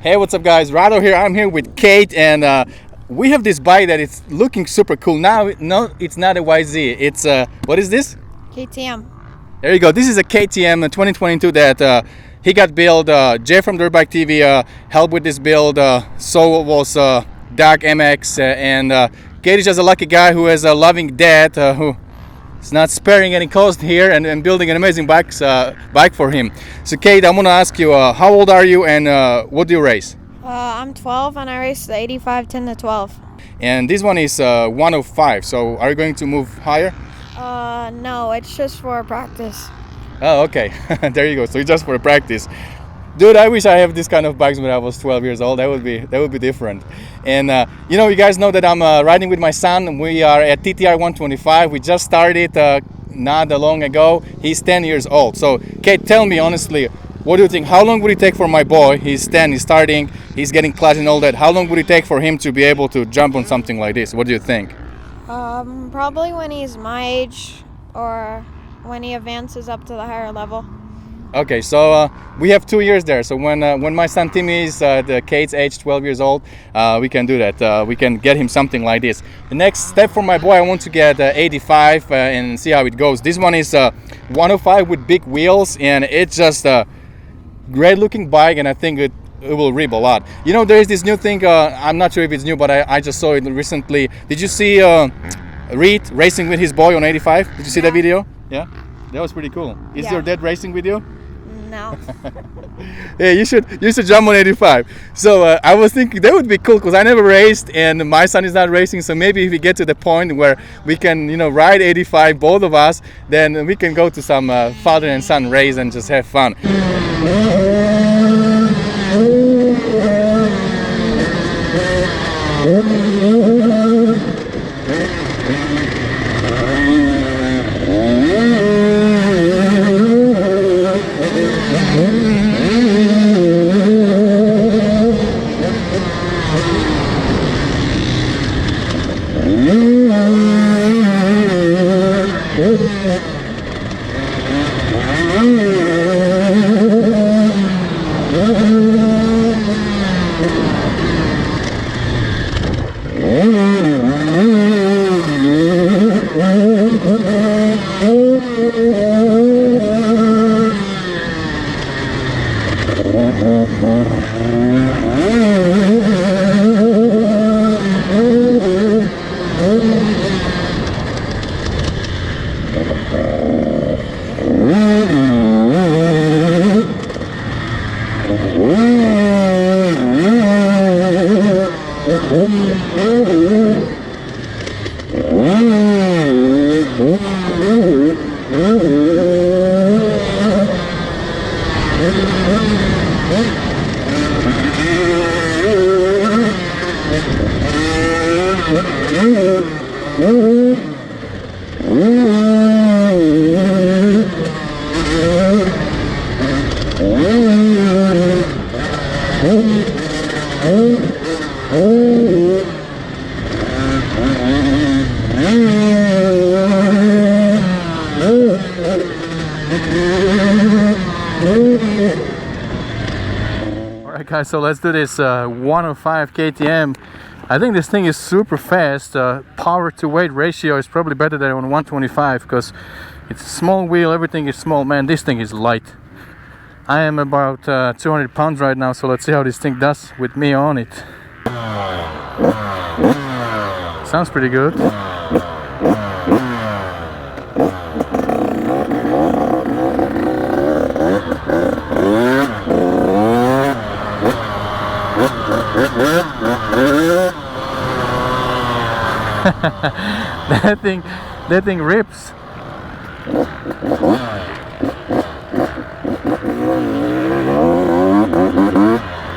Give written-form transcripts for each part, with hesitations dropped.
Hey, what's up, guys? Rado here. I'm here with Kate, and we have this bike that it's looking super cool. Now, no, it's not a YZ. It's what is this? KTM. There you go. This is a KTM 2022 that he got built. Jay from Dirtbike TV helped with this build. So was Docmx, and Kate is just a lucky guy who has a loving dad who is not sparing any cost here and building an amazing bike for him. So Kate, I'm gonna ask you, how old are you and what do you race? I'm 12 and I race the 85 10 to 12. And this one is 105. So are you going to move higher? No, it's just for practice. Oh, okay. There you go. So it's just for practice. Dude, I wish I have this kind of bikes when I was 12 years old. That would be different. And you guys know that I'm riding with my son. We are at TTR 125. We just started not that long ago. He's 10 years old. So, Kate, tell me honestly, what do you think? How long would it take for my boy? He's 10. He's starting. He's getting class and all that. How long would it take for him to be able to jump on something like this? What do you think? Probably when he's my age or when he advances up to the higher level. Okay, so we have 2 years there. So when my son Timmy is Kate's age, 12 years old, we can do that. We can get him something like this. The next step for my boy, I want to get 85 and see how it goes. This one is 105 with big wheels, and it's just a great looking bike, and I think it will rip a lot. There is this new thing. I'm not sure if it's new, but I just saw it recently. Did you see Reed racing with his boy on 85? Did you see that video? Yeah, that was pretty cool. Is your dad racing with you? No. Yeah, you should jump on 85. So I was thinking that would be cool because I never raced and my son is not racing. So maybe if we get to the point where we can, ride 85, both of us, then we can go to some father and son race and just have fun. Alright guys, so let's do this 105 KTM. I think this thing is super fast. Power to weight ratio is probably better than on 125 because it's a small wheel, everything is small. Man, this thing is light. I am about 200 pounds right now, so let's see how this thing does with me on it. Sounds pretty good. that thing rips.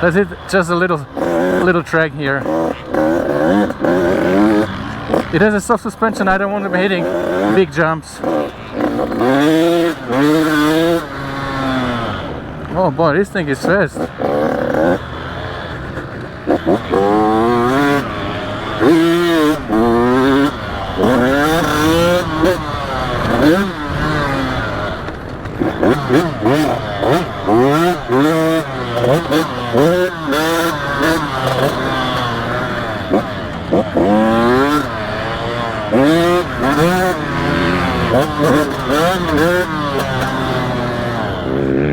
That's it, just a little track here. It has a soft suspension. I don't want to be hitting big jumps. Oh boy, this thing is fast.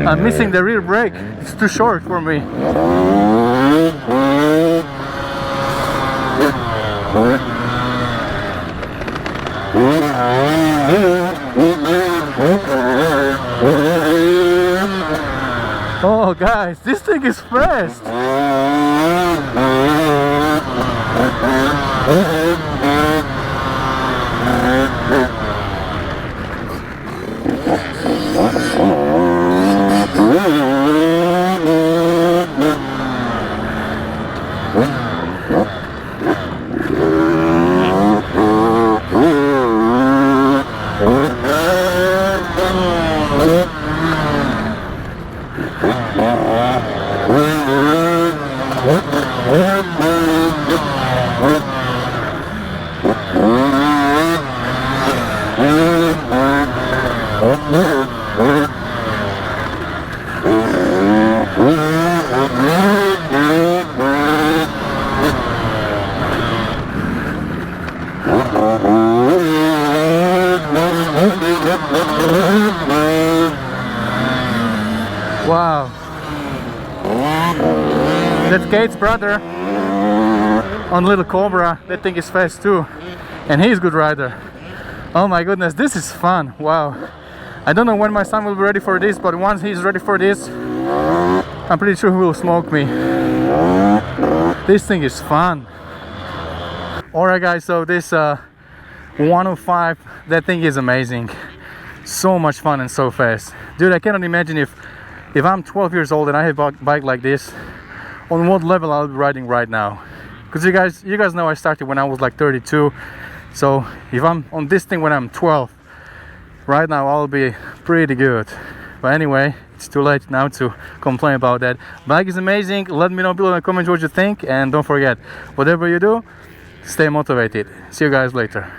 I'm missing the rear brake. It's too short for me. Oh guys, this thing is fast. Wow, that's Cade's brother on Little Cobra. That thing is fast too, and he's a good rider. Oh my goodness, this is fun. Wow, I don't know when my son will be ready for this, but once he's ready for this, I'm pretty sure he will smoke me. This thing is fun. Alright guys, so this 105, that thing is amazing. So much fun and so fast. Dude, I cannot imagine if I'm 12 years old and I have a bike like this, on what level I'll be riding right now. Because you guys know I started when I was like 32. So if I'm on this thing when I'm 12, right now I'll be pretty good. But anyway, it's too late now to complain about that. Bike is amazing. Let me know below in the comments what you think. And don't forget, whatever you do, stay motivated. See you guys later.